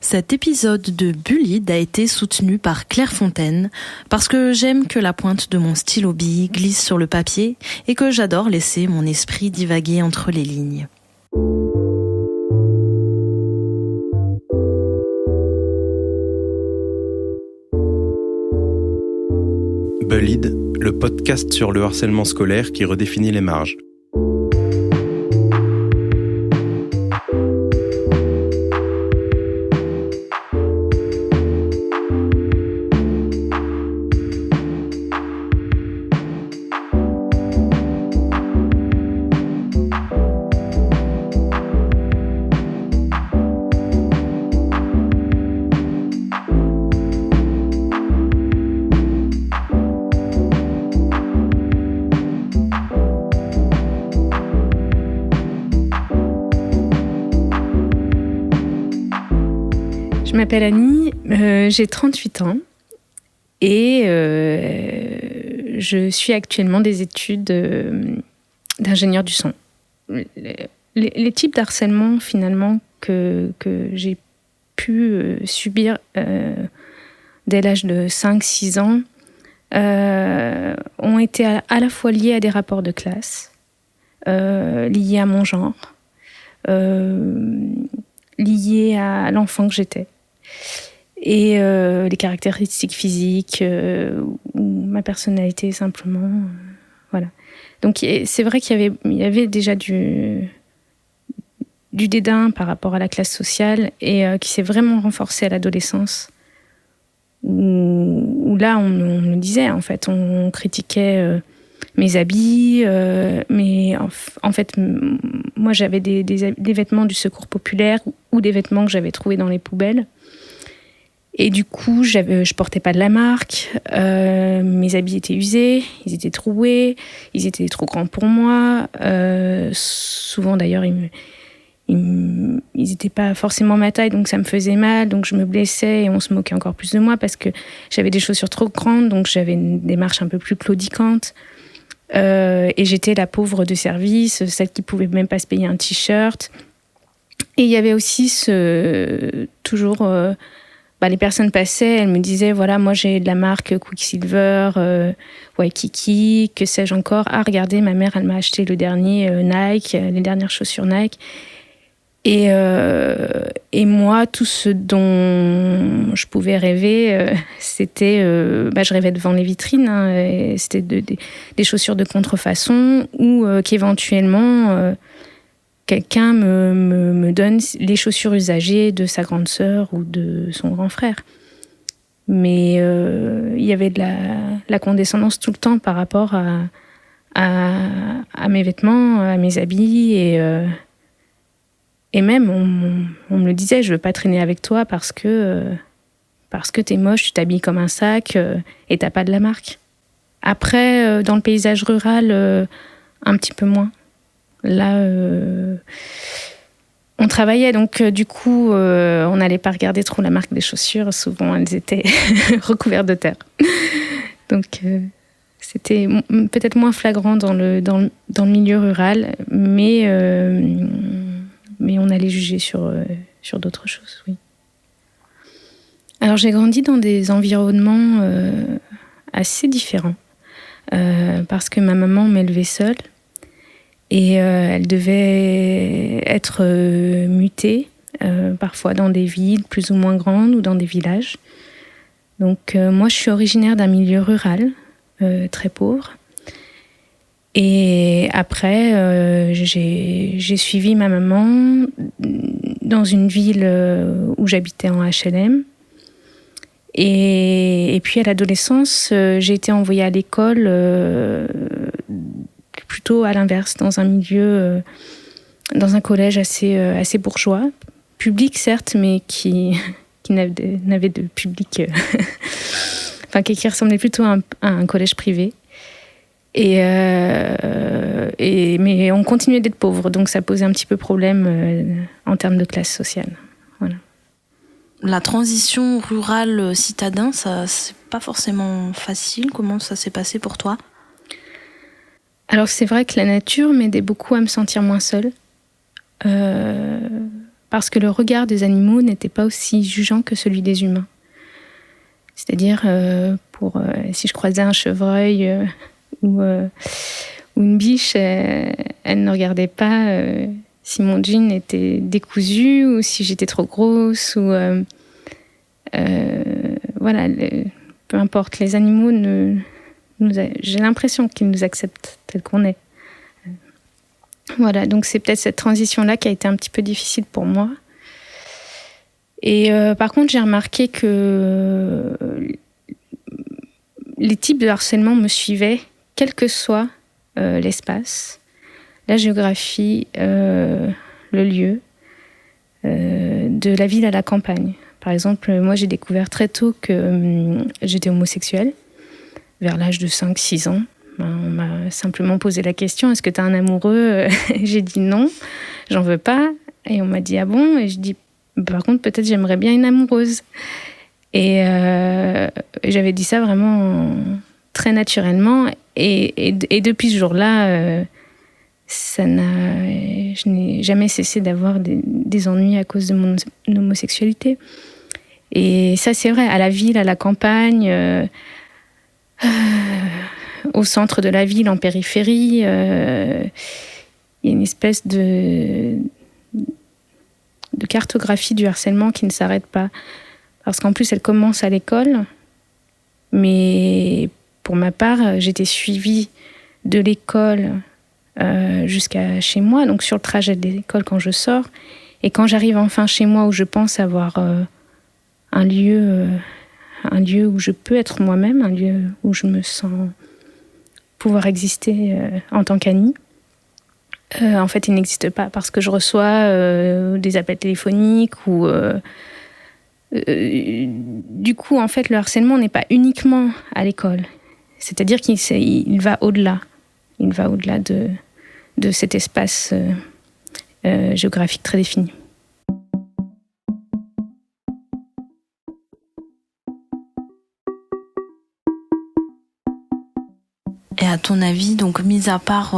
Cet épisode de Bullied a été soutenu par Clairefontaine parce que j'aime que la pointe de mon stylo bille glisse sur le papier et que j'adore laisser mon esprit divaguer entre les lignes. Bullied, le podcast sur le harcèlement scolaire qui redéfinit les marges. Je m'appelle Annie, j'ai 38 ans et je suis actuellement des études d'ingénieur du son. Les types d'harcèlement finalement que j'ai pu subir dès l'âge de 5-6 ans ont été à la fois liés à des rapports de classe, liés à mon genre, liés à l'enfant que j'étais. Et les caractéristiques physiques ou ma personnalité simplement, voilà. Donc c'est vrai qu'il y avait déjà du dédain par rapport à la classe sociale et qui s'est vraiment renforcé à l'adolescence où là on me disait en fait, on critiquait mes habits, mais en fait moi j'avais des vêtements du Secours populaire ou des vêtements que j'avais trouvés dans les poubelles. Et du coup, je portais pas de la marque, mes habits étaient usés, ils étaient troués, ils étaient trop grands pour moi. Souvent d'ailleurs, ils étaient pas forcément ma taille, donc ça me faisait mal, donc je me blessais et on se moquait encore plus de moi parce que j'avais des chaussures trop grandes, donc j'avais une démarche un peu plus claudiquante. Et j'étais la pauvre de service, celle qui pouvait même pas se payer un t-shirt. Et il y avait aussi toujours... les personnes passaient, elles me disaient, voilà, moi j'ai de la marque Quicksilver, Waikiki, que sais-je encore. Ah, regardez, ma mère, elle m'a acheté le dernier Nike, les dernières chaussures Nike. Et moi, tout ce dont je pouvais rêver, c'était... je rêvais devant les vitrines, et c'était des chaussures de contrefaçon ou qu'éventuellement... quelqu'un me donne les chaussures usagées de sa grande sœur ou de son grand frère. Mais il y avait de la condescendance tout le temps par rapport à mes vêtements, à mes habits. Et même, on me le disait, je veux pas traîner avec toi parce que t'es moche, tu t'habilles comme un sac et t'as pas de la marque. Après, dans le paysage rural, un petit peu moins. Là, on travaillait, donc du coup, on n'allait pas regarder trop la marque des chaussures. Souvent, elles étaient recouvertes de terre. Donc, c'était peut-être moins flagrant dans le milieu rural, mais on allait juger sur d'autres choses, oui. Alors, j'ai grandi dans des environnements assez différents, parce que ma maman m'élevait seule. Et elle devait être mutée, parfois dans des villes plus ou moins grandes ou dans des villages. Donc moi, je suis originaire d'un milieu rural, très pauvre. Et après, j'ai suivi ma maman dans une ville où j'habitais en HLM. Et puis à l'adolescence, j'ai été envoyée à l'école... plutôt à l'inverse, dans un milieu, dans un collège assez bourgeois, public certes, mais qui n'avait de public, qui ressemblait plutôt à un collège privé. Mais on continuait d'être pauvre, donc ça posait un petit peu problème en termes de classe sociale. Voilà. La transition rurale-citadin, ça c'est pas forcément facile. Comment ça s'est passé pour toi ? Alors c'est vrai que la nature m'aidait beaucoup à me sentir moins seule. parce que le regard des animaux n'était pas aussi jugeant que celui des humains. C'est-à-dire, si je croisais un chevreuil ou une biche, elle ne regardait pas si mon jean était décousu ou si j'étais trop grosse. Voilà, peu importe, les animaux, j'ai l'impression qu'ils nous acceptent tels qu'on est. Voilà, donc c'est peut-être cette transition-là qui a été un petit peu difficile pour moi. Et par contre, j'ai remarqué que les types de harcèlement me suivaient, quel que soit l'espace, la géographie, le lieu, de la ville à la campagne. Par exemple, moi, j'ai découvert très tôt que j'étais homosexuelle, vers l'âge de 5-6 ans. On m'a simplement posé la question, est-ce que tu as un amoureux ? J'ai dit non, j'en veux pas. Et on m'a dit, ah bon ? Et je dis, par contre, peut-être j'aimerais bien une amoureuse. Et j'avais dit ça vraiment très naturellement. Et depuis ce jour-là, je n'ai jamais cessé d'avoir des ennuis à cause de mon homosexualité. Et ça, c'est vrai, à la ville, à la campagne, au centre de la ville, en périphérie, il y a une espèce de cartographie du harcèlement qui ne s'arrête pas. Parce qu'en plus, elle commence à l'école. Mais pour ma part, j'étais suivie de l'école jusqu'à chez moi, donc sur le trajet de l'école quand je sors. Et quand j'arrive enfin chez moi, où je pense avoir un lieu où je peux être moi-même, un lieu où je me sens pouvoir exister en tant qu'Annie, en fait, il n'existe pas parce que je reçois des appels téléphoniques ou... du coup, en fait, le harcèlement n'est pas uniquement à l'école. C'est-à-dire qu'il va au-delà. Il va au-delà de cet espace géographique très défini. Et à ton avis, donc mis à part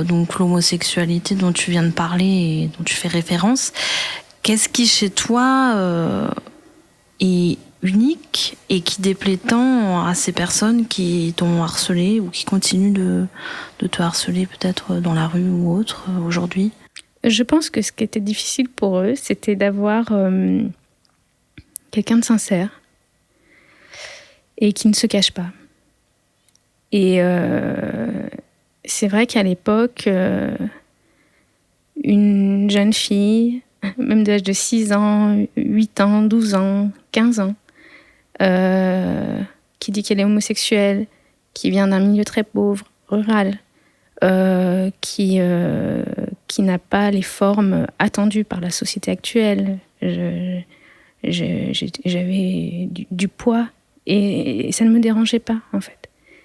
donc l'homosexualité dont tu viens de parler et dont tu fais référence, qu'est-ce qui chez toi est unique et qui déplaît tant à ces personnes qui t'ont harcelé ou qui continuent de te harceler peut-être dans la rue ou autre aujourd'hui ? Je pense que ce qui était difficile pour eux, c'était d'avoir quelqu'un de sincère et qui ne se cache pas. Et c'est vrai qu'à l'époque, une jeune fille, même de l'âge de 6 ans, 8 ans, 12 ans, 15 ans, qui dit qu'elle est homosexuelle, qui vient d'un milieu très pauvre, rural, qui n'a pas les formes attendues par la société actuelle. J'avais du poids et ça ne me dérangeait pas, en fait.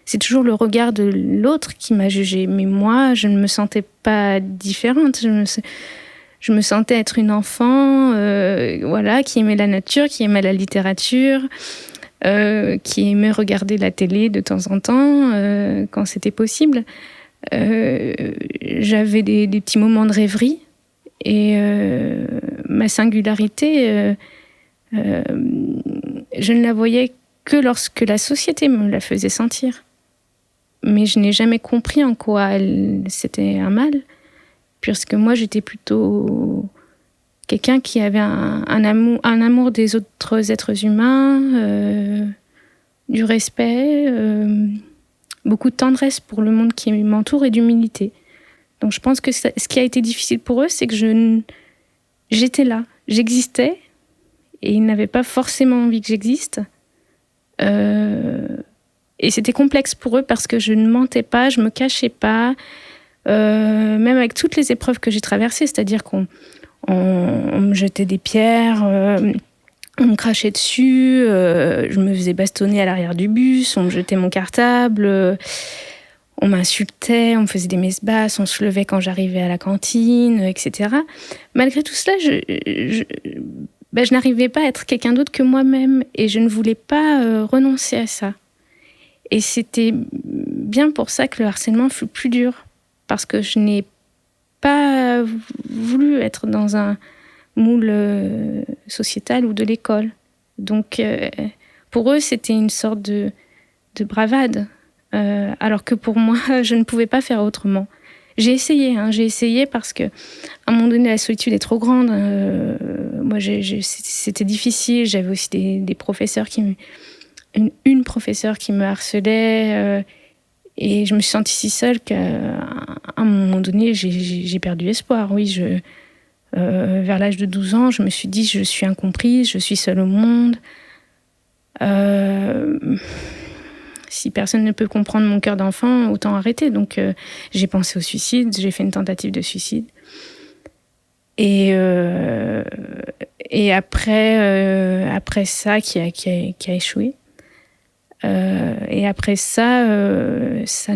C'est toujours le regard de l'autre qui m'a jugée. Mais moi, je ne me sentais pas différente. Je me sentais être une enfant voilà, qui aimait la nature, qui aimait la littérature, qui aimait regarder la télé de temps en temps, quand c'était possible. J'avais des petits moments de rêverie. Et ma singularité, je ne la voyais que lorsque la société me la faisait sentir. Mais je n'ai jamais compris en quoi c'était un mal, puisque moi j'étais plutôt quelqu'un qui avait un amour des autres êtres humains, du respect, beaucoup de tendresse pour le monde qui m'entoure et d'humilité. Donc je pense que ce qui a été difficile pour eux, c'est que j'étais là, j'existais, et ils n'avaient pas forcément envie que j'existe. Et c'était complexe pour eux parce que je ne mentais pas, je me cachais pas, même avec toutes les épreuves que j'ai traversées, c'est-à-dire qu'on me jetait des pierres, on me crachait dessus, je me faisais bastonner à l'arrière du bus, on me jetait mon cartable, on m'insultait, on me faisait des messes basses, on se levait quand j'arrivais à la cantine, etc. Malgré tout cela, je n'arrivais pas à être quelqu'un d'autre que moi-même et je ne voulais pas renoncer à ça. Et c'était bien pour ça que le harcèlement fut plus dur, parce que je n'ai pas voulu être dans un moule sociétal ou de l'école. Donc, pour eux, c'était une sorte de bravade. Alors que pour moi, je ne pouvais pas faire autrement. J'ai essayé parce que, à un moment donné, la solitude est trop grande. Moi, c'était difficile. J'avais aussi des professeurs une professeure qui me harcelait. Et je me suis sentie si seule qu'à un moment donné, j'ai perdu espoir. Oui, vers l'âge de 12 ans, je me suis dit, je suis incomprise, je suis seule au monde. Si personne ne peut comprendre mon cœur d'enfant, autant arrêter. Donc, j'ai pensé au suicide, j'ai fait une tentative de suicide. Et après ça, qui a échoué. Et après ça, ça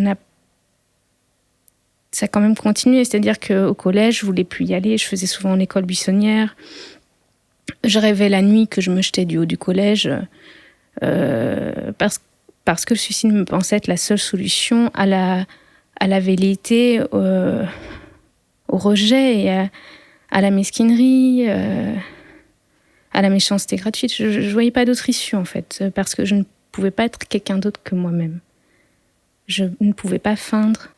a quand même continué. C'est-à-dire qu'au collège, je voulais plus y aller. Je faisais souvent l'école buissonnière. Je rêvais la nuit que je me jetais du haut du collège parce que le suicide me pensait être la seule solution à la velléité, au rejet et à la mesquinerie, à la méchanceté gratuite. Je ne voyais pas d'autre issue, en fait, parce que je ne pouvais pas être quelqu'un d'autre que moi-même. Je ne pouvais pas feindre.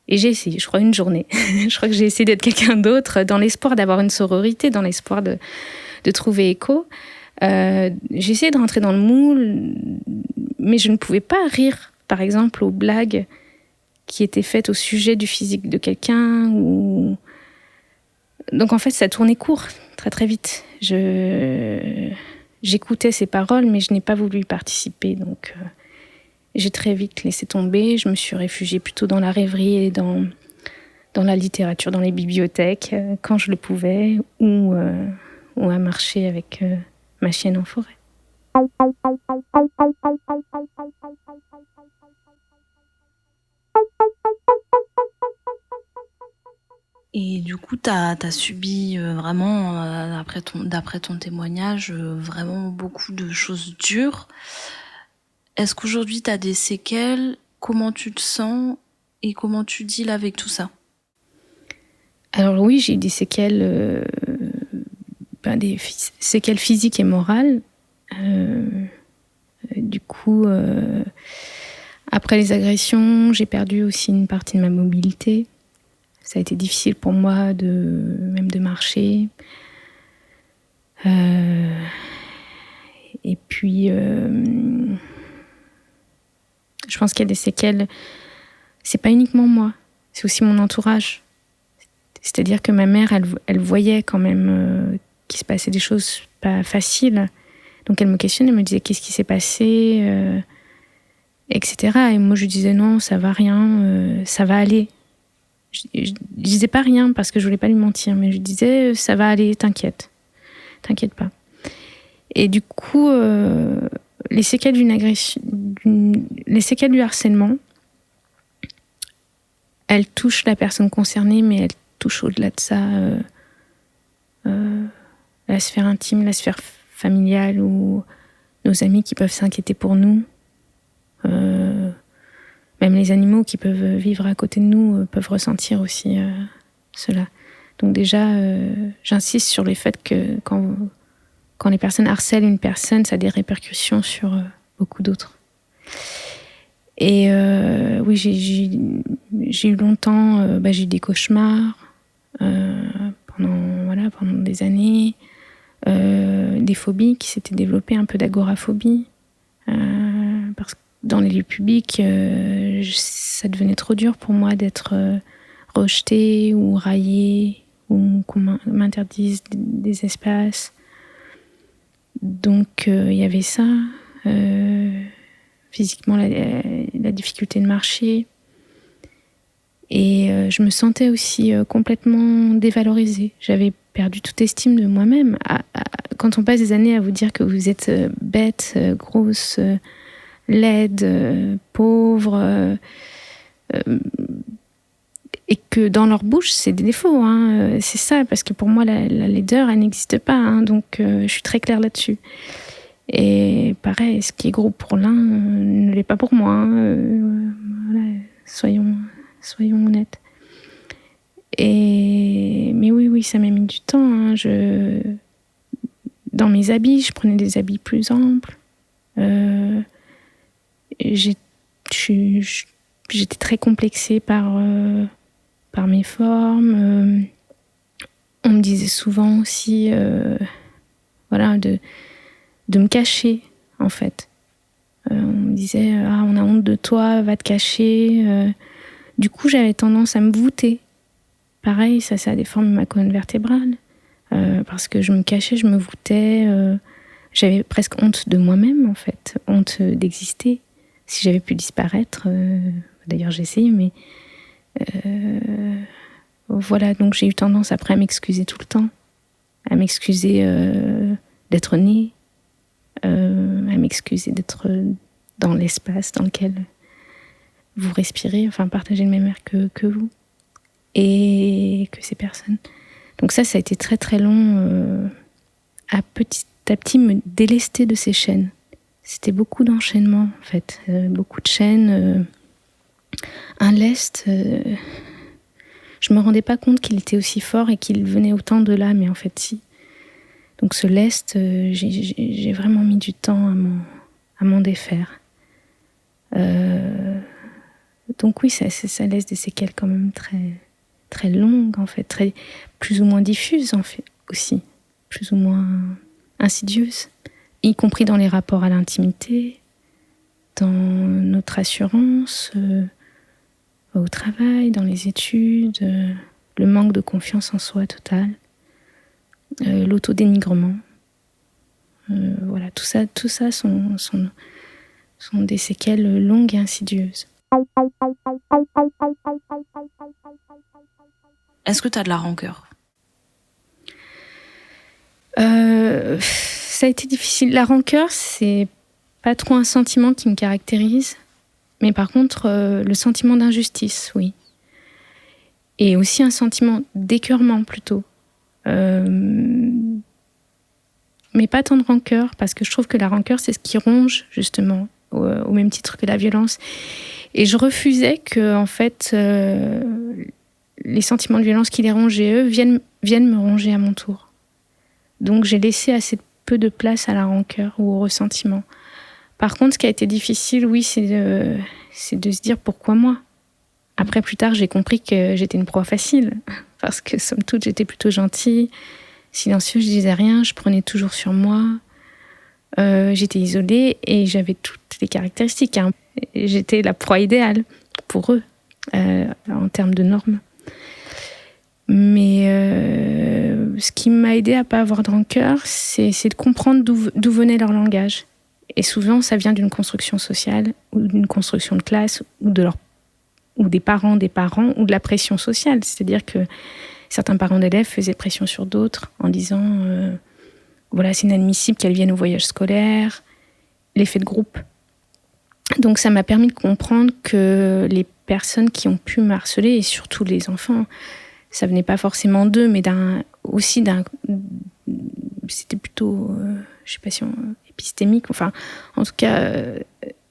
Et j'ai essayé, je crois, une journée. Je crois que j'ai essayé d'être quelqu'un d'autre dans l'espoir d'avoir une sororité, dans l'espoir de trouver écho. J'ai essayé de rentrer dans le moule, mais je ne pouvais pas rire, par exemple, aux blagues qui étaient faites au sujet du physique de quelqu'un. Donc en fait, ça tournait court, très très vite. J'écoutais ces paroles, mais je n'ai pas voulu y participer. Donc j'ai très vite laissé tomber. Je me suis réfugiée plutôt dans la rêverie et dans la littérature, dans les bibliothèques, quand je le pouvais, ou à marcher avec ma chienne en forêt. Et du coup, t'as subi vraiment, d'après ton témoignage, vraiment beaucoup de choses dures. Est-ce qu'aujourd'hui, t'as des séquelles? Comment tu te sens et comment tu deals avec tout ça? Alors oui, j'ai eu des séquelles, des séquelles physiques et morales. Du coup, après les agressions, j'ai perdu aussi une partie de ma mobilité. Ça a été difficile pour moi même de marcher. Et puis, je pense qu'il y a des séquelles. C'est pas uniquement moi, c'est aussi mon entourage. C'est-à-dire que ma mère, elle voyait quand même qu'il se passait des choses pas faciles. Donc elle me questionnait, elle me disait qu'est-ce qui s'est passé, etc. Et moi je lui disais non, ça va rien, ça va aller. Je disais pas rien parce que je voulais pas lui mentir, mais je disais ça va aller, t'inquiète pas. Et du coup, les séquelles d'une agression, les séquelles du harcèlement, elles touchent la personne concernée, mais elles touchent au-delà de ça la sphère intime, la sphère familiale, ou nos amis qui peuvent s'inquiéter pour nous. Même les animaux qui peuvent vivre à côté de nous peuvent ressentir aussi cela. Donc déjà, j'insiste sur le fait que quand les personnes harcèlent une personne, ça a des répercussions sur beaucoup d'autres. Et oui, j'ai eu longtemps, j'ai eu des cauchemars pendant des années, des phobies qui s'étaient développées, un peu d'agoraphobie, parce que dans les lieux publics, ça devenait trop dur pour moi d'être rejetée ou raillée, ou qu'on m'interdise des espaces. Donc il y avait ça, physiquement la difficulté de marcher, et je me sentais aussi complètement dévalorisée. J'avais perdu toute estime de moi-même. Quand on passe des années à vous dire que vous êtes bête, grosse, laide, pauvre, et que dans leur bouche c'est des défauts, hein. C'est ça, parce que pour moi la laideur elle n'existe pas, hein, donc je suis très claire là-dessus. Et pareil, ce qui est gros pour l'un ne l'est pas pour moi, hein. Voilà, soyons honnêtes. Mais mais oui, ça m'a mis du temps. Hein. Dans mes habits, je prenais des habits plus amples. J'étais très complexée par mes formes. On me disait souvent aussi de me cacher, en fait. On me disait « Ah, on a honte de toi, va te cacher ». Du coup, j'avais tendance à me voûter. Pareil, ça a déformé ma colonne vertébrale. Parce que je me cachais, je me voûtais. J'avais presque honte de moi-même, en fait. Honte d'exister. Si j'avais pu disparaître, d'ailleurs j'ai essayé, mais voilà, donc j'ai eu tendance après à m'excuser tout le temps. À m'excuser d'être née, à m'excuser d'être dans l'espace dans lequel vous respirez, enfin partager le même air que vous et que ces personnes. Donc ça a été très très long à petit à petit me délester de ces chaînes. C'était beaucoup d'enchaînements en fait, beaucoup de chaînes, un lest. Je me rendais pas compte qu'il était aussi fort et qu'il venait autant de là, mais en fait si. Donc ce lest, j'ai vraiment mis du temps à m'en défaire. Donc oui, ça laisse des séquelles quand même très, très longues, en fait, plus ou moins diffuses, en fait, aussi, plus ou moins insidieuses, y compris dans les rapports à l'intimité, dans notre assurance, au travail, dans les études, le manque de confiance en soi total, l'autodénigrement. Voilà, tout ça sont des séquelles longues et insidieuses. Est-ce que tu as de la rancœur ? Ça a été difficile. La rancœur, c'est pas trop un sentiment qui me caractérise, mais par contre, le sentiment d'injustice, oui. Et aussi un sentiment d'écœurement, plutôt. Mais pas tant de rancœur, parce que je trouve que la rancœur, c'est ce qui ronge, justement, au même titre que la violence. Et je refusais que, en fait, les sentiments de violence qui les rongeaient, eux, viennent me ronger à mon tour. Donc j'ai laissé assez peu de place à la rancœur ou au ressentiment. Par contre, ce qui a été difficile, oui, c'est de se dire pourquoi moi. Après, plus tard, j'ai compris que j'étais une proie facile, parce que, somme toute, j'étais plutôt gentille, silencieuse, je disais rien, je prenais toujours sur moi. J'étais isolée et j'avais toutes les caractéristiques. Hein. J'étais la proie idéale pour eux, en termes de normes. Mais ce qui m'a aidée à ne pas avoir de rancœur, c'est de comprendre d'où venait leur langage. Et souvent, ça vient d'une construction sociale, ou d'une construction de classe, ou des parents, ou de la pression sociale. C'est-à-dire que certains parents d'élèves faisaient pression sur d'autres en disant voilà, c'est inadmissible qu'elles viennent au voyage scolaire, l'effet de groupe. Donc ça m'a permis de comprendre que les personnes qui ont pu me harceler, et surtout les enfants, ça venait pas forcément d'eux, mais c'était plutôt, je sais pas si épistémique, enfin, en tout cas,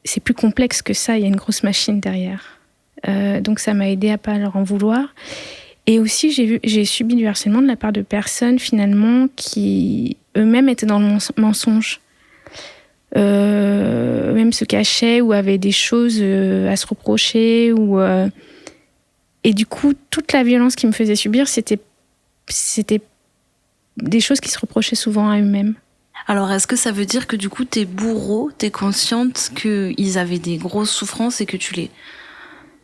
c'est plus complexe que ça, il y a une grosse machine derrière. Donc ça m'a aidée à pas leur en vouloir. Et aussi, j'ai subi du harcèlement de la part de personnes, finalement, qui eux-mêmes étaient dans le mensonge. Même se cachaient ou avaient des choses à se reprocher. Et du coup, toute la violence qu'ils me faisaient subir, c'était des choses qui se reprochaient souvent à eux-mêmes. Alors, est-ce que ça veut dire que du coup, tes bourreaux, t'es consciente qu'ils avaient des grosses souffrances et que tu les...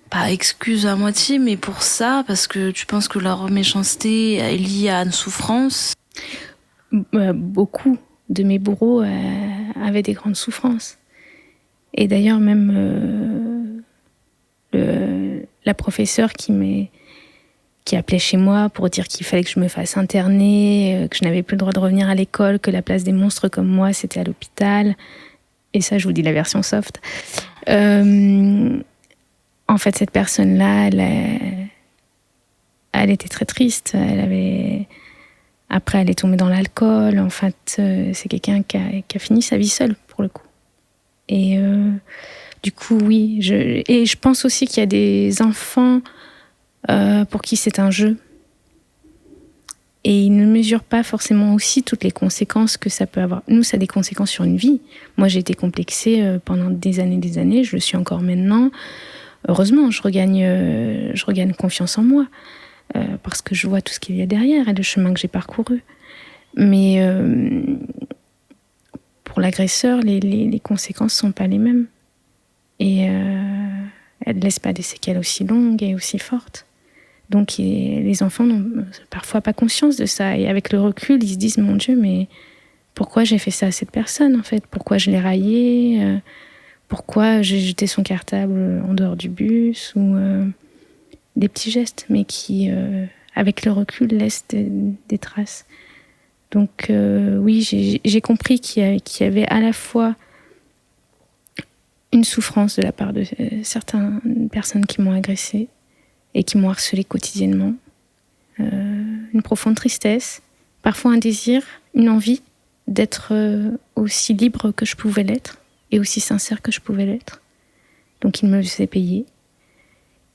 pas excuses à moitié, mais pour ça, parce que tu penses que leur méchanceté est liée à une souffrance ? Beaucoup de mes bourreaux avaient des grandes souffrances. Et d'ailleurs, même la professeure qui appelait chez moi pour dire qu'il fallait que je me fasse interner, que je n'avais plus le droit de revenir à l'école, que la place des monstres comme moi, c'était à l'hôpital. Et ça, je vous dis la version soft. En fait, cette personne-là, elle était très triste. Après, elle est tombée dans l'alcool. En fait, c'est quelqu'un qui a fini sa vie seule, pour le coup. Et du coup, oui. Et je pense aussi qu'il y a des enfants pour qui c'est un jeu. Et ils ne mesurent pas forcément aussi toutes les conséquences que ça peut avoir. Nous, ça a des conséquences sur une vie. Moi, j'ai été complexée pendant des années, je le suis encore maintenant. Heureusement, je regagne confiance en moi, parce que je vois tout ce qu'il y a derrière et le chemin que j'ai parcouru. Mais pour l'agresseur, les conséquences ne sont pas les mêmes. Et elles ne laissent pas des séquelles aussi longues et aussi fortes. Donc les enfants n'ont parfois pas conscience de ça. Et avec le recul, ils se disent « Mon Dieu, mais pourquoi j'ai fait ça à cette personne, en fait ? Pourquoi je l'ai raillé ? Pourquoi j'ai jeté son cartable en dehors du bus ?» ou des petits gestes, mais qui, avec le recul, laissent des traces. Donc oui, j'ai compris qu'il y avait à la fois une souffrance de la part de certaines personnes qui m'ont agressée et qui m'ont harcelée quotidiennement, une profonde tristesse, parfois un désir, une envie d'être aussi libre que je pouvais l'être et aussi sincère que je pouvais l'être. Donc il me le faisait payer.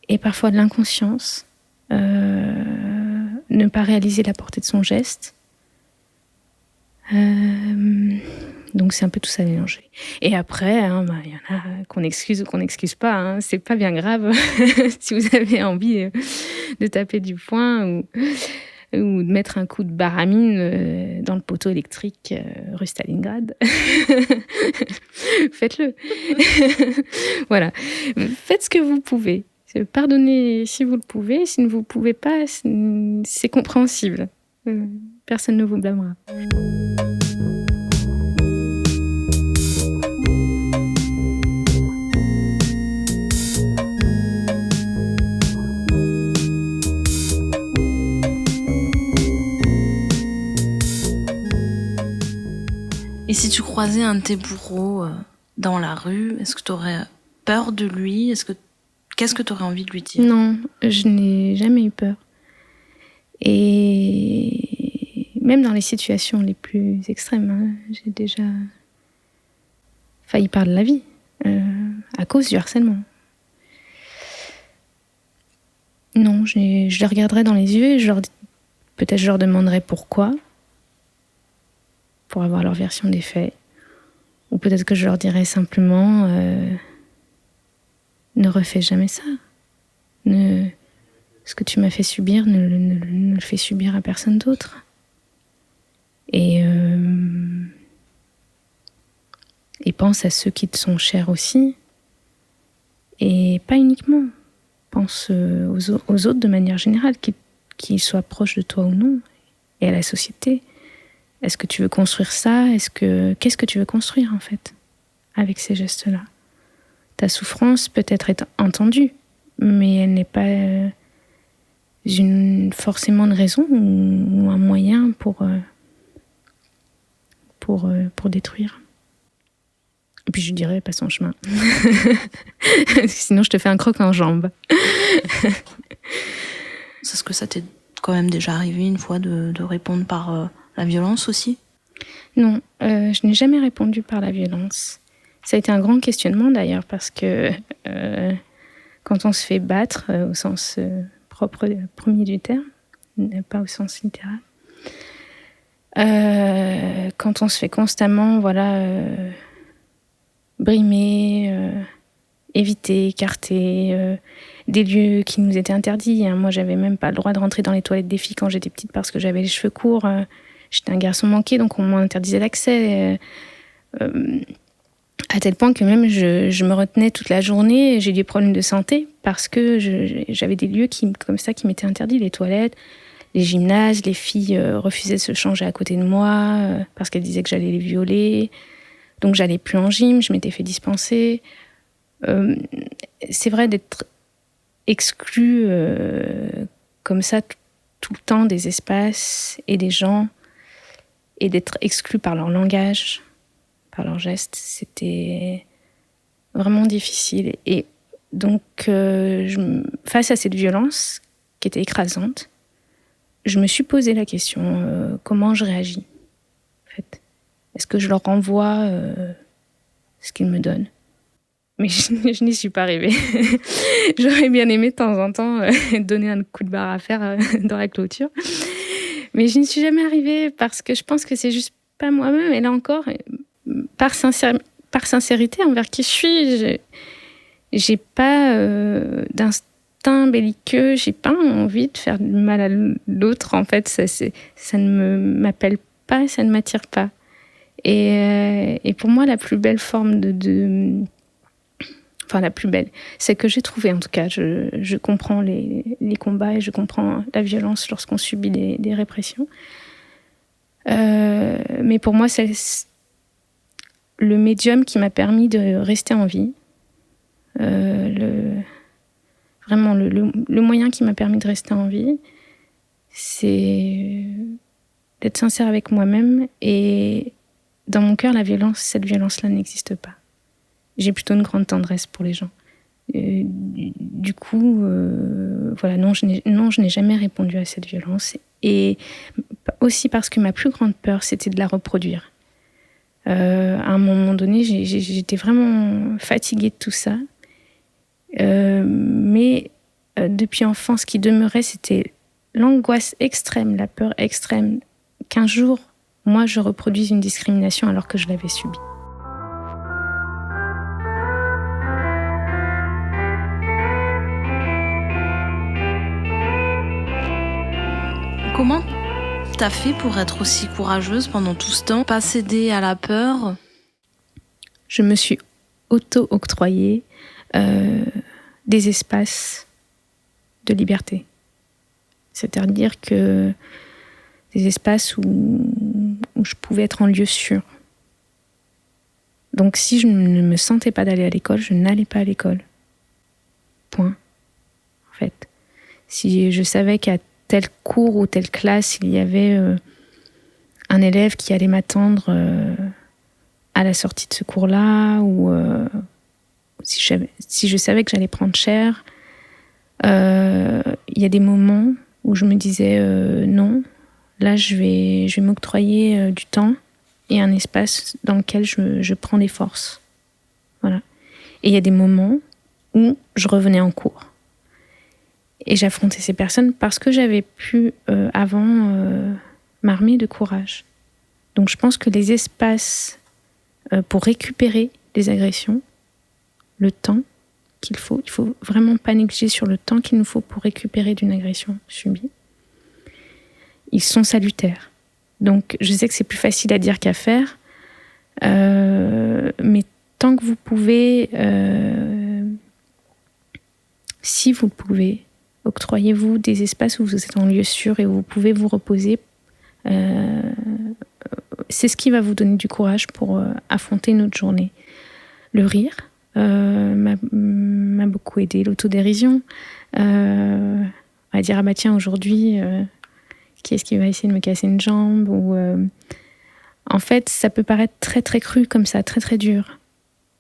Et parfois de l'inconscience, ne pas réaliser la portée de son geste. Donc c'est un peu tout ça mélangé. Et après, y en a qu'on excuse ou qu'on n'excuse pas. C'est pas bien grave si vous avez envie de taper du poing ou de mettre un coup de baramine dans le poteau électrique rue Stalingrad. Faites-le. Voilà. Faites ce que vous pouvez. Pardonnez si vous le pouvez. Si ne vous pouvez pas, c'est compréhensible. Personne ne vous blâmera. Et si tu croisais un de tes bourreaux dans la rue, est-ce que tu aurais peur de lui ? Qu'est-ce que tu aurais envie de lui dire ? Non, je n'ai jamais eu peur. Et même dans les situations les plus extrêmes, j'ai déjà failli perdre la vie à cause du harcèlement. Non, je les regarderais dans les yeux et peut-être je leur demanderais pourquoi, pour avoir leur version des faits. Ou peut-être que je leur dirais simplement ne refais jamais ça. Ce que tu m'as fait subir, ne le fais subir à personne d'autre. Et pense à ceux qui te sont chers aussi. Et pas uniquement. Pense aux autres de manière générale, qu'ils soient proches de toi ou non, et à la société. Est-ce que tu veux construire ça ? Qu'est-ce que tu veux construire, en fait, avec ces gestes-là ? Ta souffrance peut être entendue, mais elle n'est pas forcément une raison ou un moyen pour détruire. Et puis je dirais, passe en chemin. Sinon, je te fais un croc en jambe. Est-ce que ça t'est quand même déjà arrivé une fois de répondre par la violence aussi ? Non, je n'ai jamais répondu par la violence. Ça a été un grand questionnement d'ailleurs, parce que quand on se fait battre, au sens premier du terme, pas au sens littéral, quand on se fait constamment, brimer, éviter, écarter, des lieux qui nous étaient interdits. Moi, j'avais même pas le droit de rentrer dans les toilettes des filles quand j'étais petite parce que j'avais les cheveux courts. J'étais un garçon manqué, donc on m'interdisait l'accès. À tel point que même je me retenais toute la journée. J'ai eu des problèmes de santé parce que j'avais des lieux comme ça qui m'étaient interdits. Les toilettes, les gymnases, les filles refusaient de se changer à côté de moi parce qu'elles disaient que j'allais les violer. Donc j'allais plus en gym, je m'étais fait dispenser. C'est vrai d'être exclu comme ça tout le temps des espaces et des gens, et d'être exclu par leur langage, par leurs gestes, c'était vraiment difficile. Et donc, face à cette violence qui était écrasante, je me suis posé la question, comment je réagis, en fait. Est-ce que je leur renvoie ce qu'ils me donnent ? Mais je n'y suis pas arrivée. J'aurais bien aimé de temps en temps donner un coup de barre à fer dans la clôture. Mais je n'y suis jamais arrivée parce que je pense que c'est juste pas moi-même. Et là encore, par sincérité envers qui je suis, j'ai pas d'instinct belliqueux, j'ai pas envie de faire du mal à l'autre. En fait, ça ne m'appelle pas, ça ne m'attire pas. Et pour moi, la plus belle forme enfin, la plus belle, c'est que j'ai trouvé, en tout cas, je comprends les combats et je comprends la violence lorsqu'on subit des répressions. Mais pour moi, c'est le médium qui m'a permis de rester en vie. Vraiment, le moyen qui m'a permis de rester en vie, c'est d'être sincère avec moi-même. Et dans mon cœur, cette violence-là n'existe pas. J'ai plutôt une grande tendresse pour les gens. Du coup, voilà, non, je n'ai jamais répondu à cette violence. Et aussi parce que ma plus grande peur, c'était de la reproduire. À un moment donné, j'étais vraiment fatiguée de tout ça. Mais depuis enfant, ce qui demeurait, c'était l'angoisse extrême, la peur extrême qu'un jour, moi, je reproduise une discrimination alors que je l'avais subie. Comment t'as fait pour être aussi courageuse pendant tout ce temps, pas céder à la peur? Je me suis auto-octroyé des espaces de liberté. C'est-à-dire que des espaces où je pouvais être en lieu sûr. Donc si je ne me sentais pas d'aller à l'école, je n'allais pas à l'école. Point. En fait. Si je savais qu'à tel cours ou telle classe, il y avait un élève qui allait m'attendre à la sortie de ce cours-là, ou si je savais que j'allais prendre cher, il y a des moments où je me disais non, là je vais m'octroyer du temps et un espace dans lequel je prends des forces. Voilà. Et il y a des moments où je revenais en cours. Et j'affrontais ces personnes parce que j'avais pu avant m'armer de courage. Donc je pense que les espaces pour récupérer les agressions, le temps qu'il faut, il faut vraiment pas négliger sur le temps qu'il nous faut pour récupérer d'une agression subie, ils sont salutaires. Donc je sais que c'est plus facile à dire qu'à faire, mais tant que vous pouvez, si vous le pouvez, octroyez-vous des espaces où vous êtes en lieu sûr et où vous pouvez vous reposer. C'est ce qui va vous donner du courage pour affronter notre journée. Le rire m'a beaucoup aidé. L'autodérision. On va dire, ah bah tiens, aujourd'hui, qui est-ce qui va essayer de me casser une jambe, ou, en fait, ça peut paraître très très cru comme ça, très très dur.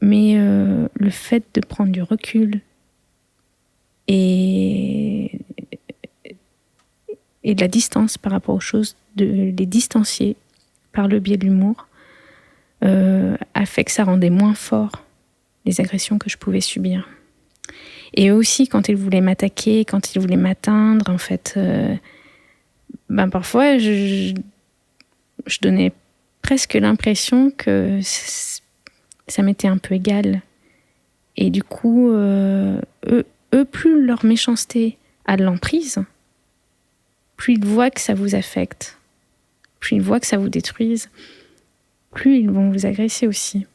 Mais le fait de prendre du recul et de la distance par rapport aux choses, de les distancier par le biais de l'humour, a fait que ça rendait moins fort les agressions que je pouvais subir. Et eux aussi, quand ils voulaient m'attaquer, quand ils voulaient m'atteindre, en fait, parfois, je donnais presque l'impression que ça m'était un peu égal. Et du coup, eux, plus leur méchanceté a de l'emprise, plus ils voient que ça vous affecte, plus ils voient que ça vous détruise, plus ils vont vous agresser aussi.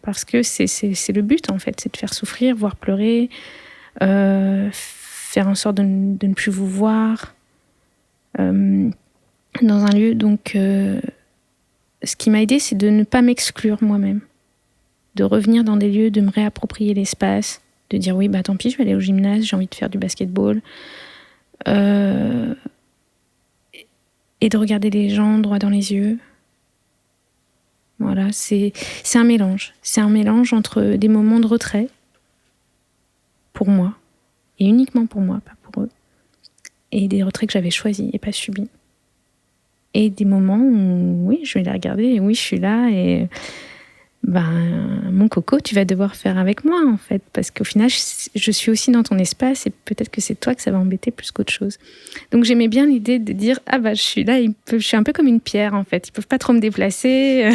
Parce que c'est le but, en fait, c'est de faire souffrir, voire pleurer, faire en sorte de ne plus vous voir dans un lieu. Donc, ce qui m'a aidée, c'est de ne pas m'exclure moi-même, de revenir dans des lieux, de me réapproprier l'espace, de dire oui, tant pis, je vais aller au gymnase, j'ai envie de faire du basketball, et de regarder les gens droit dans les yeux. Voilà, c'est un mélange. C'est un mélange entre des moments de retrait, pour moi, et uniquement pour moi, pas pour eux, et des retraits que j'avais choisis et pas subis. Et des moments où, oui, je vais les regarder, et oui, je suis là, et mon coco, tu vas devoir faire avec moi, en fait, parce qu'au final, je suis aussi dans ton espace et peut-être que c'est toi que ça va embêter plus qu'autre chose. Donc, j'aimais bien l'idée de dire, je suis là, je suis un peu comme une pierre, en fait. Ils peuvent pas trop me déplacer.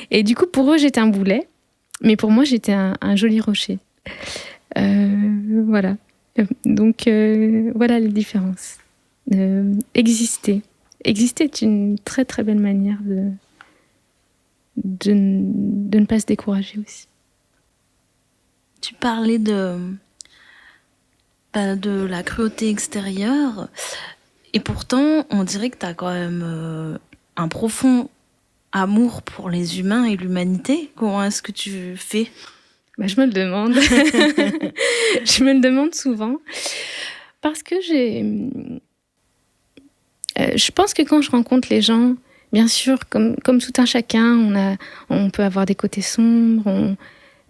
Et du coup, pour eux, j'étais un boulet, mais pour moi, j'étais un joli rocher. Voilà. Donc, voilà les différences. Exister. Exister est une très, très belle manière de ne pas se décourager aussi. Tu parlais de la cruauté extérieure, et pourtant, on dirait que tu as quand même un profond amour pour les humains et l'humanité. Comment est-ce que tu fais ? Je me le demande. Je me le demande souvent. Parce que je pense que quand je rencontre les gens, bien sûr, comme tout un chacun, on peut avoir des côtés sombres,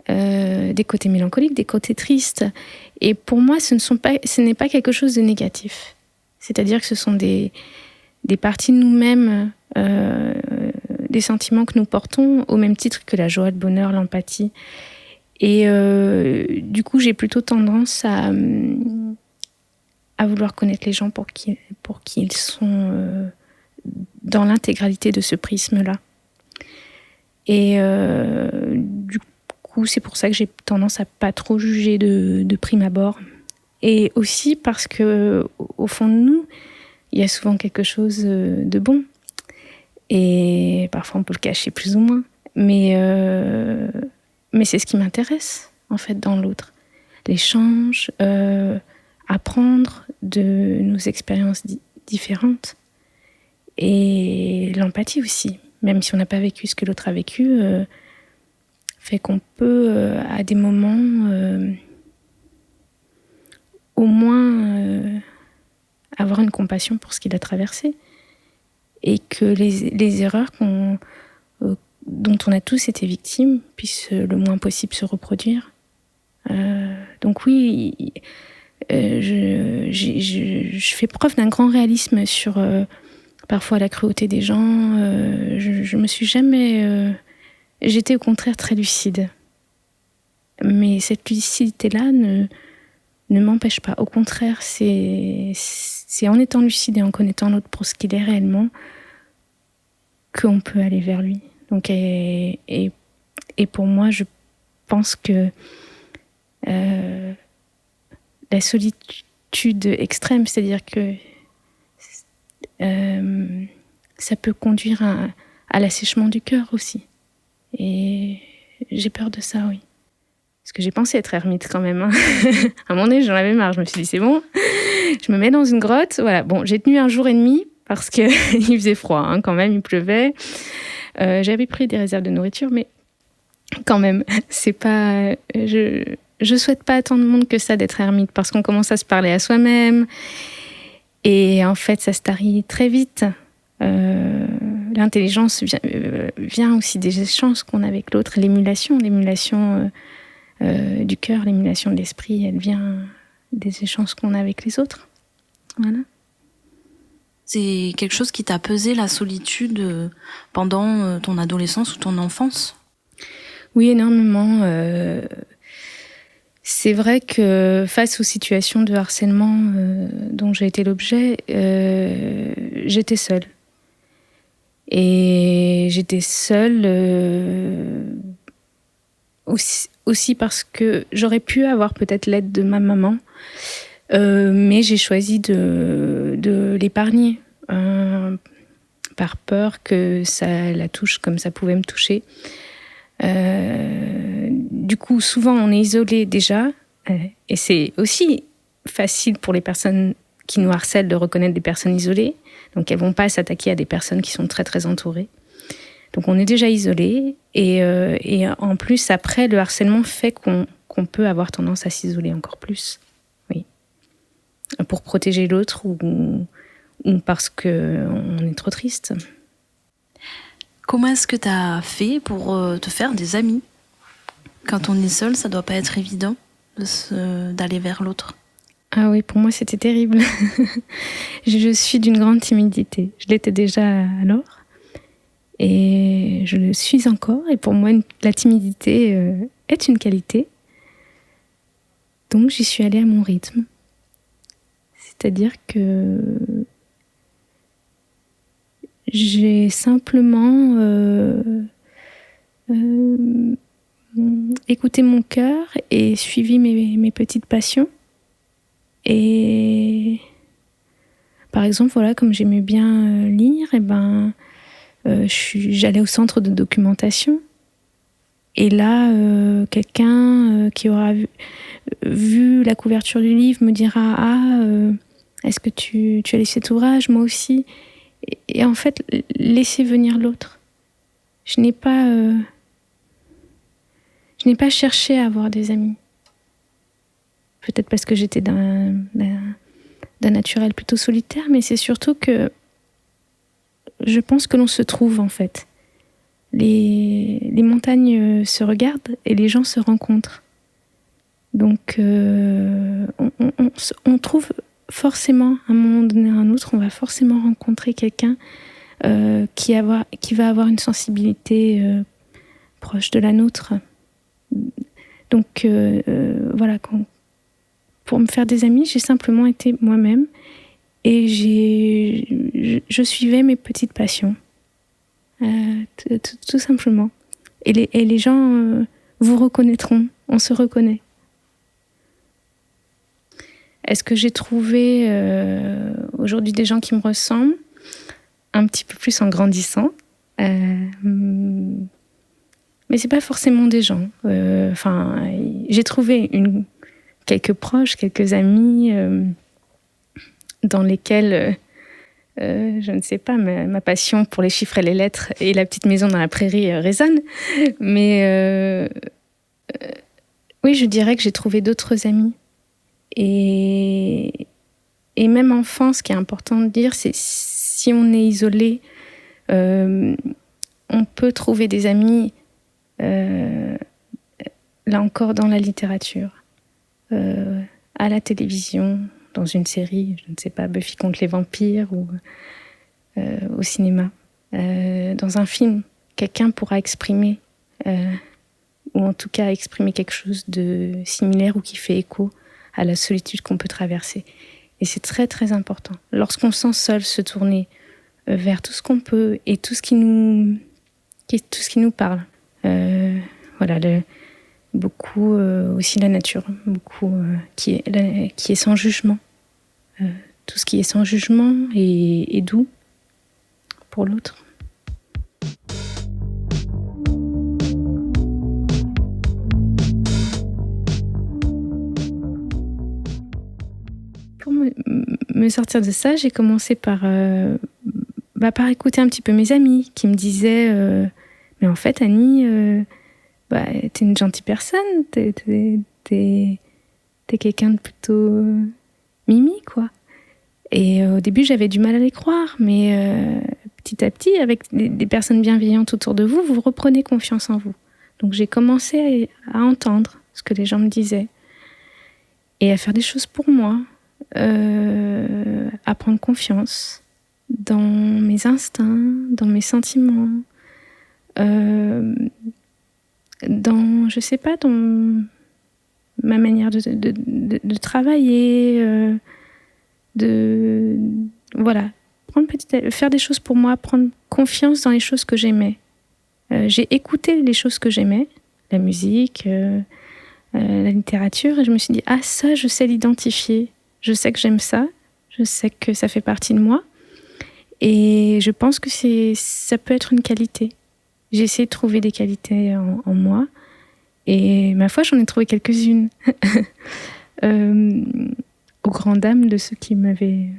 des côtés mélancoliques, des côtés tristes. Et pour moi, ce n'est pas quelque chose de négatif. C'est-à-dire que ce sont des parties de nous-mêmes, des sentiments que nous portons, au même titre que la joie, le bonheur, l'empathie. Et du coup, j'ai plutôt tendance à vouloir connaître les gens pour qui ils sont dans l'intégralité de ce prisme-là. Et du coup, c'est pour ça que j'ai tendance à pas trop juger de prime abord. Et aussi parce que au fond de nous, il y a souvent quelque chose de bon. Et parfois, on peut le cacher plus ou moins. Mais c'est ce qui m'intéresse, en fait, dans l'autre. L'échange, apprendre de nos expériences différentes. Et l'empathie aussi. Même si on n'a pas vécu ce que l'autre a vécu, fait qu'on peut, à des moments, au moins avoir une compassion pour ce qu'il a traversé. Et que les erreurs dont on a tous été victimes puissent le moins possible se reproduire. Donc oui, je fais preuve d'un grand réalisme sur parfois la cruauté des gens. Je me suis jamais... j'étais au contraire très lucide. Mais cette lucidité-là ne m'empêche pas. Au contraire, c'est en étant lucide et en connaissant l'autre pour ce qu'il est réellement qu'on peut aller vers lui. Donc, et pour moi, je pense que la solitude extrême, c'est-à-dire que ça peut conduire à l'assèchement du cœur aussi. Et j'ai peur de ça, oui. Parce que j'ai pensé être ermite quand même. Hein. À un moment donné, j'en avais marre. Je me suis dit, c'est bon, je me mets dans une grotte. Voilà. Bon, j'ai tenu 1 jour et demi parce qu'il faisait froid hein, quand même, il pleuvait. J'avais pris des réserves de nourriture, mais quand même, c'est pas... Je souhaite pas à tant de monde que ça d'être ermite parce qu'on commence à se parler à soi-même. Et en fait, ça se tarit très vite. L'intelligence vient aussi des échanges qu'on a avec l'autre. L'émulation du cœur, l'émulation de l'esprit, elle vient des échanges qu'on a avec les autres. Voilà. C'est quelque chose qui t'a pesé, la solitude, pendant ton adolescence ou ton enfance ? Oui, énormément. C'est vrai que face aux situations de harcèlement dont j'ai été l'objet, j'étais seule. Et j'étais seule aussi parce que j'aurais pu avoir peut-être l'aide de ma maman, mais j'ai choisi de l'épargner par peur que ça la touche comme ça pouvait me toucher. Du coup, souvent, on est isolé déjà, et c'est aussi facile pour les personnes qui nous harcèlent de reconnaître des personnes isolées. Donc, elles ne vont pas s'attaquer à des personnes qui sont très, très entourées. Donc, on est déjà isolé, et en plus, après, le harcèlement fait qu'on peut avoir tendance à s'isoler encore plus. Oui. Pour protéger l'autre ou parce qu'on est trop triste. Comment est-ce que tu as fait pour te faire des amis ? Quand on est seul, ça doit pas être évident d'aller vers l'autre. Ah oui, pour moi, c'était terrible. Je suis d'une grande timidité. Je l'étais déjà alors. Et je le suis encore. Et pour moi, la timidité est une qualité. Donc, j'y suis allée à mon rythme. C'est-à-dire que j'ai simplement écouté mon cœur et suivi mes petites passions. Et par exemple, voilà, comme j'aimais bien lire, et j'allais au centre de documentation. Et là, quelqu'un qui aura vu la couverture du livre me dira est-ce que tu as lu cet ouvrage? Moi aussi. Et en fait, laisser venir l'autre. Je n'ai pas cherché à avoir des amis. Peut-être parce que j'étais d'un naturel plutôt solitaire, mais c'est surtout que je pense que l'on se trouve en fait. Les montagnes se regardent et les gens se rencontrent. Donc on trouve forcément, à un moment donné ou à un autre, on va forcément rencontrer quelqu'un qui va avoir une sensibilité proche de la nôtre. Donc voilà, pour me faire des amis, j'ai simplement été moi-même et je suivais mes petites passions, tout simplement. Et les gens vous reconnaîtront, on se reconnaît. Est-ce que j'ai trouvé aujourd'hui des gens qui me ressemblent? Un petit peu plus en grandissant. Mais c'est pas forcément des gens. J'ai trouvé quelques proches, quelques amis dans lesquels, je ne sais pas, ma passion pour les chiffres et les lettres et la petite maison dans la prairie résonne. Mais oui, je dirais que j'ai trouvé d'autres amis. Et même enfant, ce qui est important de dire, c'est si on est isolé, on peut trouver des amis, là encore, dans la littérature, à la télévision, dans une série, je ne sais pas, Buffy contre les vampires, ou au cinéma. Dans un film, quelqu'un pourra exprimer, ou en tout cas exprimer quelque chose de similaire ou qui fait écho à la solitude qu'on peut traverser. Et c'est très très important. Lorsqu'on se sent seul, se tourner vers tout ce qu'on peut et tout ce qui nous parle. Voilà, beaucoup aussi la nature, beaucoup qui est sans jugement. Tout ce qui est sans jugement est doux pour l'autre. Pour me sortir de ça, j'ai commencé par écouter un petit peu mes amis qui me disaient mais en fait Annie, t'es une gentille personne, t'es quelqu'un de plutôt mimi, quoi. Et au début j'avais du mal à les croire, mais petit à petit, avec des personnes bienveillantes autour de vous, vous reprenez confiance en vous. Donc j'ai commencé à entendre ce que les gens me disaient et à faire des choses pour moi. À prendre confiance dans mes instincts, dans mes sentiments, dans ma manière de travailler, faire des choses pour moi, prendre confiance dans les choses que j'aimais. J'ai écouté les choses que j'aimais, la musique, la littérature, et je me suis dit ça, je sais l'identifier. Je sais que j'aime ça, je sais que ça fait partie de moi et je pense que ça peut être une qualité. J'ai essayé de trouver des qualités en moi et ma foi, j'en ai trouvé quelques-unes aux grandes dames de ceux qui m'avaient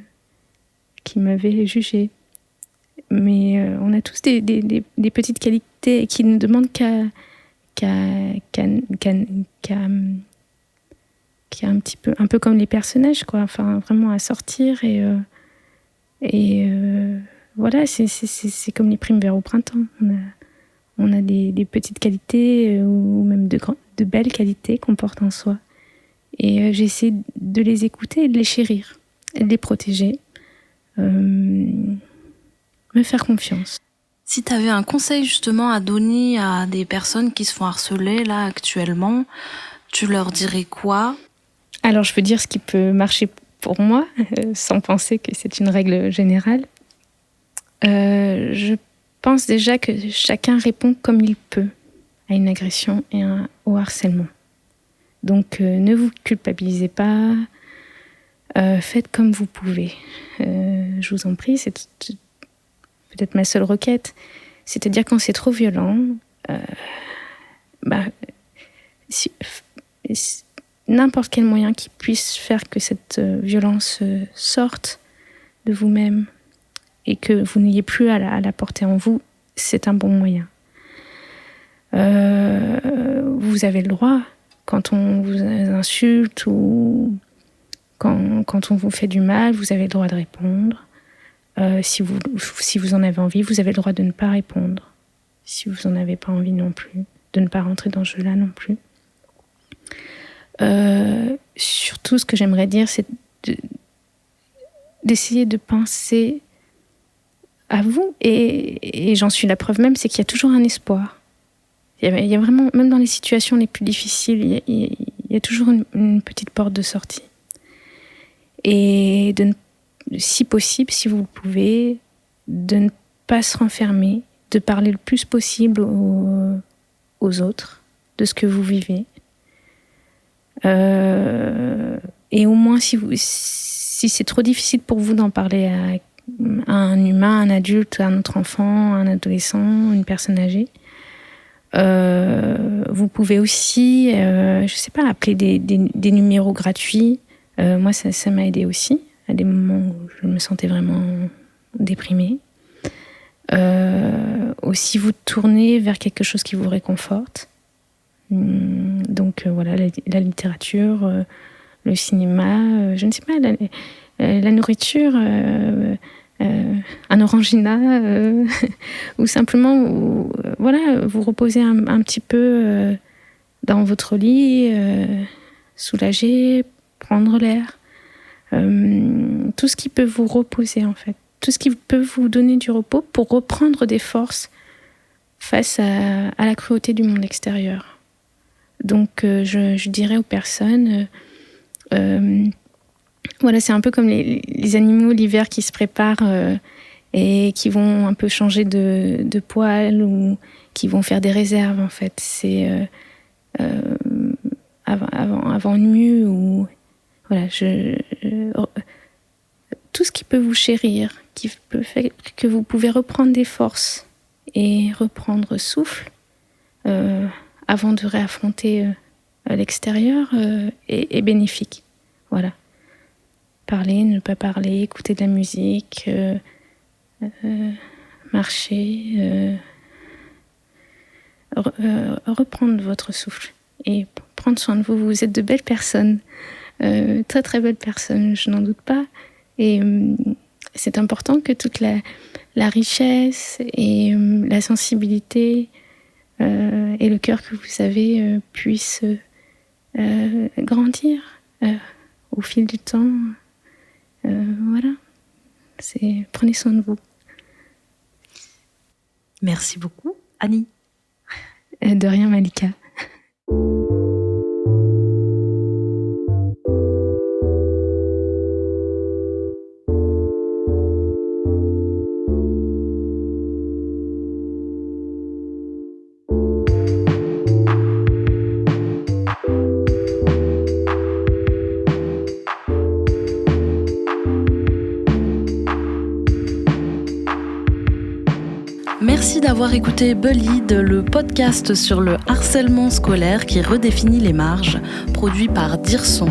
jugée. Mais on a tous des petites qualités qui ne demandent qu'à qui est un peu comme les personnages, quoi. Enfin, vraiment à sortir et voilà, c'est comme les primes vers au printemps. On a des petites qualités ou même de belles qualités qu'on porte en soi. Et j'essaie de les écouter et de les chérir, et de les protéger, me faire confiance. Si tu avais un conseil justement à donner à des personnes qui se font harceler là actuellement, tu leur dirais quoi ? Alors je peux dire ce qui peut marcher pour moi, sans penser que c'est une règle générale. Je pense déjà que chacun répond comme il peut à une agression et au harcèlement. Donc ne vous culpabilisez pas, faites comme vous pouvez. Je vous en prie, c'est peut-être ma seule requête. C'est-à-dire quand c'est trop violent, n'importe quel moyen qui puisse faire que cette violence sorte de vous-même et que vous n'ayez plus à la porter en vous, c'est un bon moyen. Vous avez le droit, quand on vous insulte ou quand on vous fait du mal, vous avez le droit de répondre. Si vous en avez envie, vous avez le droit de ne pas répondre. Si vous n'en avez pas envie non plus, de ne pas rentrer dans ce jeu-là non plus. Surtout, ce que j'aimerais dire, c'est d'essayer de penser à vous. Et j'en suis la preuve même, c'est qu'il y a toujours un espoir. Il y a vraiment, même dans les situations les plus difficiles, il y a toujours une petite porte de sortie. Et si possible, si vous le pouvez, de ne pas se renfermer, de parler le plus possible aux autres de ce que vous vivez. Et au moins, si c'est trop difficile pour vous d'en parler à un humain, un adulte, un autre enfant, un adolescent, une personne âgée, vous pouvez aussi, je sais pas, appeler des numéros gratuits. Moi, ça m'a aidé aussi, à des moments où je me sentais vraiment déprimée. Aussi vous tourner vers quelque chose qui vous réconforte. Donc voilà, la littérature, le cinéma, je ne sais pas, la nourriture, un orangina, ou simplement voilà, vous reposer un petit peu dans votre lit, soulager, prendre l'air. Tout ce qui peut vous reposer en fait, tout ce qui peut vous donner du repos pour reprendre des forces face à la cruauté du monde extérieur. Donc je dirais aux personnes, voilà, c'est un peu comme les animaux l'hiver qui se préparent et qui vont un peu changer de poil ou qui vont faire des réserves en fait. C'est avant une mue ou voilà, tout ce qui peut vous chérir, qui peut faire que vous pouvez reprendre des forces et reprendre souffle avant de réaffronter l'extérieur est bénéfique. Voilà. Parler, ne pas parler, écouter de la musique, marcher, reprendre votre souffle et prendre soin de vous. Vous êtes de belles personnes, très très belles personnes, je n'en doute pas. Et c'est important que toute la richesse et la sensibilité et le cœur que vous avez puissent grandir au fil du temps. Voilà, prenez soin de vous. Merci beaucoup, Annie. De rien, Malika. Merci d'avoir écouté Bullied, le podcast sur le harcèlement scolaire qui redéfinit les marges, produit par Dirson.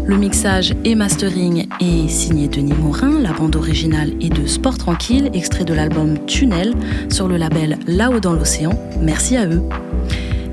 Le mixage et mastering est signé Denis Morin, la bande originale est de Sport Tranquille, extrait de l'album Tunnel sur le label Là-haut dans l'océan. Merci à eux.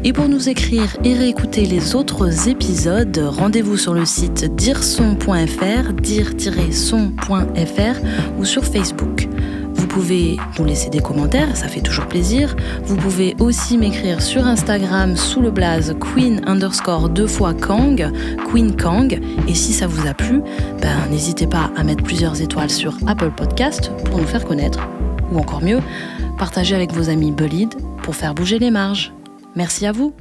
Et pour nous écrire et réécouter les autres épisodes, rendez-vous sur le site dirson.fr, dire-son.fr ou sur Facebook. Vous pouvez nous laisser des commentaires, ça fait toujours plaisir. Vous pouvez aussi m'écrire sur Instagram sous le blaze queen_2xKang, Queen Kang. Et si ça vous a plu, n'hésitez pas à mettre plusieurs étoiles sur Apple Podcast pour nous faire connaître. ou encore mieux, partagez avec vos amis Bullied pour faire bouger les marges. Merci à vous.